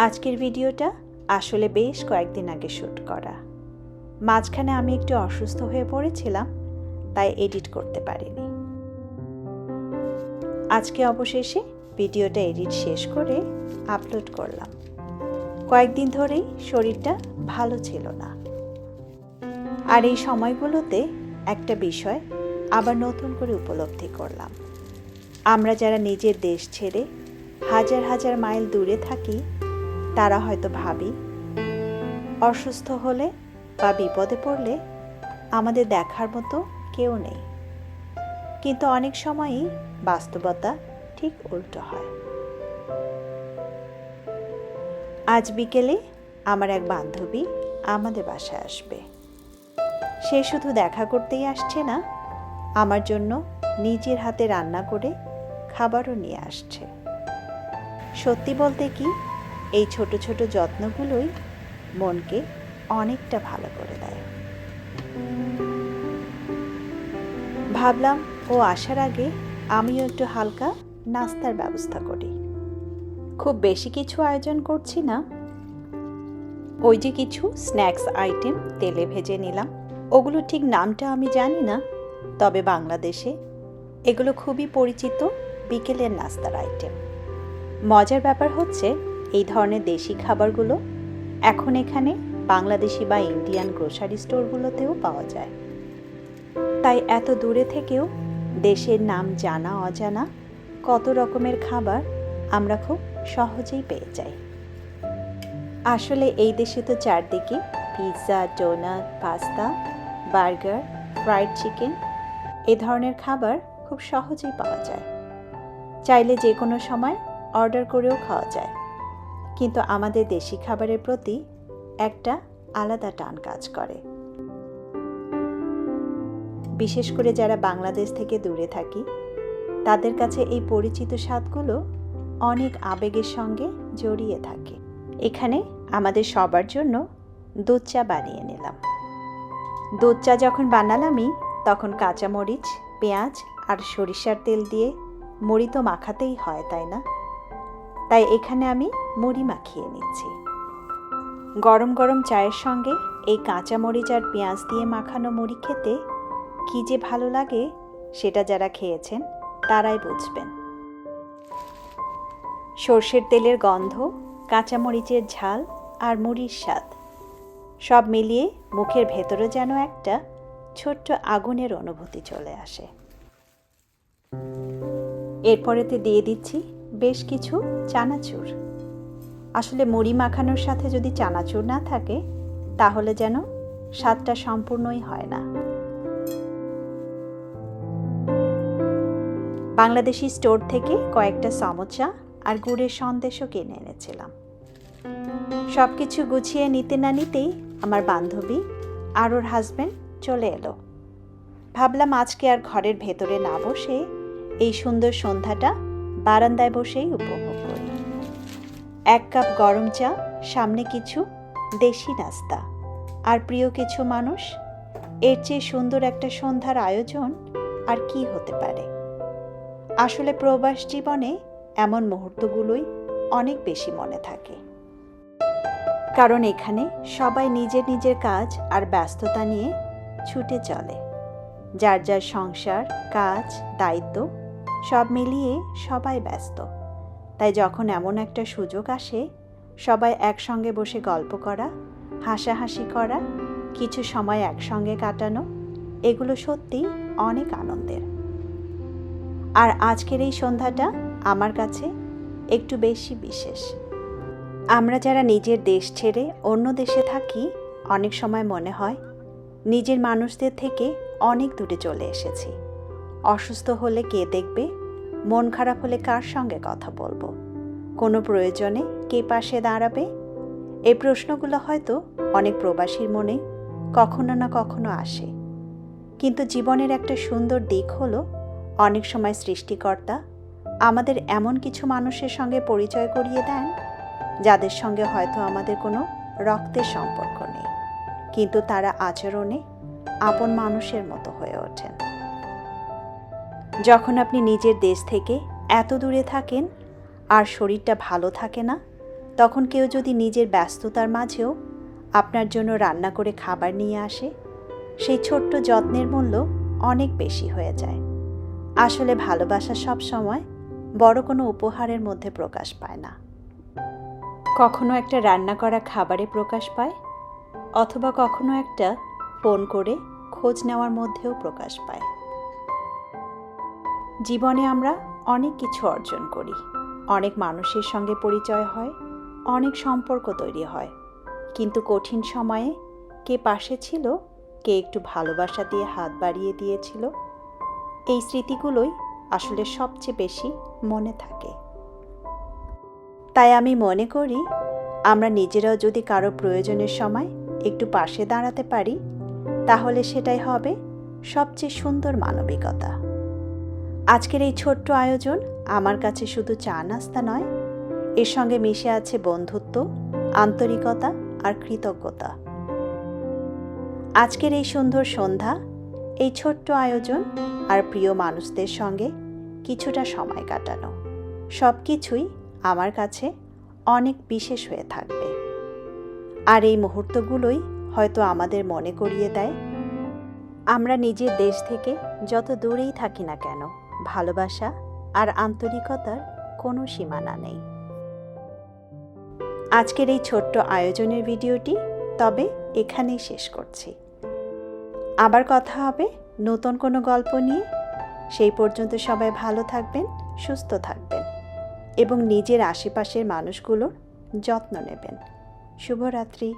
আজকের ভিডিওটা আসলে বেশ কয়েকদিন আগে শ্যুট করা। মাঝখানে আমি একটু অসুস্থ হয়ে পড়েছিলাম, তাই এডিট করতে পারিনি। আজকে অবশেষে ভিডিওটা এডিট শেষ করে আপলোড করলাম। কয়েকদিন ধরেই শরীরটা ভালো ছিল না, আর এই সময়গুলোতে একটা বিষয় আবার নতুন করে উপলব্ধি করলাম। আমরা যারা নিজের দেশ ছেড়ে হাজার হাজার মাইল দূরে থাকি, তারা হয়তো ভাবি অসুস্থ হলে বা বিপদে পড়লে আমাদের দেখার মতো কেউ নেই, কিন্তু অনেক সময়ই বাস্তবতা ঠিক উল্টো হয়। আজ বিকেলে আমার এক বান্ধবী আমাদের বাসায় আসবে। সে শুধু দেখা করতেই আসছে না, আমার জন্য নিজের হাতে রান্না করে খাবারও নিয়ে আসছে। সত্যি বলতে কি, এই ছোট ছোট যত্নগুলোই মনকে অনেকটা ভালো করে দেয়। ভাবলাম ও আসার আগে আমিও একটু হালকা নাস্তার ব্যবস্থা করি। খুব বেশি কিছু আয়োজন করছি না, ওই যে কিছু স্ন্যাক্স আইটেম তেলে ভেজে নিলাম। ওগুলো ঠিক নামটা আমি জানি না, তবে বাংলাদেশে এগুলো খুবই পরিচিত বিকেলের নাস্তার আইটেম। মজার ব্যাপার হচ্ছে, এই ধরনের দেশি খাবারগুলো এখন এখানে বাংলাদেশি বা ইন্ডিয়ান গ্রোসারি স্টোরগুলোতেও পাওয়া যায়। তাই এত দূরে থেকেও দেশের নাম জানা অজানা কত রকমের খাবার আমরা খুব সহজেই পেয়ে যাই। আসলে এই দেশে তো চারদিকে pizza, donut, pasta, burger, fried chicken এ ধরনের খাবার খুব সহজেই পাওয়া যায়। চাইলে যে কোনো সময় অর্ডার করেও খাওয়া যায়। কিন্তু আমাদের দেশি খাবারের প্রতি একটা আলাদা টান কাজ করে। বিশেষ করে যারা বাংলাদেশ থেকে দূরে থাকি, তাদের কাছে এই পরিচিত স্বাদগুলো অনেক আবেগের সঙ্গে জড়িয়ে থাকে। এখানে আমাদের সবার জন্য দুধ চা বানিয়ে নিলাম। দুধ চা যখন বানালামই, তখন কাঁচামরিচ, পেঁয়াজ আর সরিষার তেল দিয়ে মুড়ি তো মাখাতেই হয়, তাই না? তাই এখানে আমি মুড়ি মাখিয়ে নিচ্ছি। গরম গরম চায়ের সঙ্গে এই কাঁচামরিচ আর পেঁয়াজ দিয়ে মাখানো মুড়ি খেতে কি যে ভালো লাগে, সেটা যারা খেয়েছেন তারাই বুঝবেন। সর্ষের তেলের গন্ধ, কাঁচামরিচের ঝাল আর মুড়ির স্বাদ সব মিলিয়ে মুখের ভেতরে যেন একটা ছোট্ট আগুনের অনুভূতি চলে আসে। এরপরেতে দিয়ে দিচ্ছি বেশ কিছু চানাচুর। আসলে মুড়ি মাখানোর সাথে যদি চানাচুর না থাকে, তাহলে যেন স্বাদটা সম্পূর্ণই হয় না। বাংলাদেশি স্টোর থেকে কয়েকটা সমোচা আর গুড়ের সন্দেশও কিনে এনেছিলাম। সব কিছু গুছিয়ে নিতে না নিতেই আমার বান্ধবী আর ওর হাজব্যান্ড চলে এলো। ভাবলাম আজকে আর ঘরের ভেতরে না বসে এই সুন্দর সন্ধ্যাটা বারান্দায় বসেই উপভোগ করি। এক কাপ গরম চা, সামনে কিছু দেশি নাস্তা আর প্রিয় কিছু মানুষ, এর চেয়ে সুন্দর একটা সন্ধ্যার আয়োজন আর কি হতে পারে। আসলে প্রবাস জীবনে এমন মুহূর্তগুলোই অনেক বেশি মনে থাকে, কারণ এখানে সবাই নিজের নিজের কাজ আর ব্যস্ততা নিয়ে ছুটে চলে। যার যার সংসার, কাজ, দায়িত্ব সব মিলিয়ে সবাই ব্যস্ত। তাই যখন এমন একটা সুযোগ আসে, সবাই একসঙ্গে বসে গল্প করা, হাসাহাসি করা, কিছু সময় একসঙ্গে কাটানো, এগুলো সত্যি অনেক আনন্দের। আর আজকের এই সন্ধ্যাটা আমার কাছে একটু বেশি বিশেষ। আমরা যারা নিজের দেশ ছেড়ে অন্য দেশে থাকি, অনেক সময় মনে হয় নিজের মানুষদের থেকে অনেক দূরে চলে এসেছি। অসুস্থ হলে কে দেখবে, মন খারাপ হলে কার সঙ্গে কথা বলবো, কোনো প্রয়োজনে কে পাশে দাঁড়াবে, এই প্রশ্নগুলো হয়তো অনেক প্রবাসীর মনে কখনো না কখনো আসে। কিন্তু জীবনের একটা সুন্দর দিক হলো, অনেক সময় সৃষ্টিকর্তা আমাদের এমন কিছু মানুষের সঙ্গে পরিচয় করিয়ে দেন, যাদের সঙ্গে হয়তো আমাদের কোনো রক্তের সম্পর্ক নেই, কিন্তু তারা আচরণে আপন মানুষের মতো হয়ে ওঠেন। যখন আপনি নিজের দেশ থেকে এত দূরে থাকেন, আর শরীরটা ভালো থাকে না, তখন কেউ যদি নিজের ব্যস্ততার মাঝেও আপনার জন্য রান্না করে খাবার নিয়ে আসে, সেই ছোট্ট যত্নের মূল্য অনেক বেশি হয়ে যায়। আসলে ভালোবাসা সব সময় বড় কোনো উপহারের মধ্যে প্রকাশ পায় না। কখনো একটা রান্না করা খাবারে প্রকাশ পায়, অথবা কখনো একটা ফোন করে খোঁজ নেওয়ার মধ্যেও প্রকাশ পায়। জীবনে আমরা অনেক কিছু অর্জন করি, অনেক মানুষের সঙ্গে পরিচয় হয়, অনেক সম্পর্ক তৈরি হয়, কিন্তু কঠিন সময়ে কে পাশে ছিল, কে একটু ভালোবাসা দিয়ে হাত বাড়িয়ে দিয়েছিল, এই স্মৃতিগুলোই আসলে সবচেয়ে বেশি মনে থাকে। তাই আমি মনে করি, আমরা নিজেরাও যদি কারো প্রয়োজনের সময় একটু পাশে দাঁড়াতে পারি, তাহলে সেটাই হবে সবচেয়ে সুন্দর মানবিকতা। আজকের এই ছোট্ট আয়োজন আমার কাছে শুধু চা নাস্তা নয়, এর সঙ্গে মিশে আছে বন্ধুত্ব, আন্তরিকতা আর কৃতজ্ঞতা। আজকের এই সুন্দর সন্ধ্যা, এই ছোট্ট আয়োজন আর প্রিয় মানুষদের সঙ্গে কিছুটা সময় কাটানো, সব কিছুই আমার কাছে অনেক বিশেষ হয়ে থাকবে। আর এই মুহূর্তগুলোই হয়তো আমাদের মনে করিয়ে দেয়, আমরা নিজের দেশ থেকে যত দূরেই থাকি না কেন, ভালোবাসা আর আন্তরিকতার কোনো সীমানা নেই। আজকের এই ছোট্ট আয়োজনের ভিডিওটি তবে এখানেই শেষ করছি। আবার কথা হবে নতুন কোনো গল্প নিয়ে। সেই পর্যন্ত সবাই ভালো থাকবেন, সুস্থ থাকবেন এবং নিজের আশেপাশের মানুষগুলোর যত্ন নেবেন। শুভরাত্রি।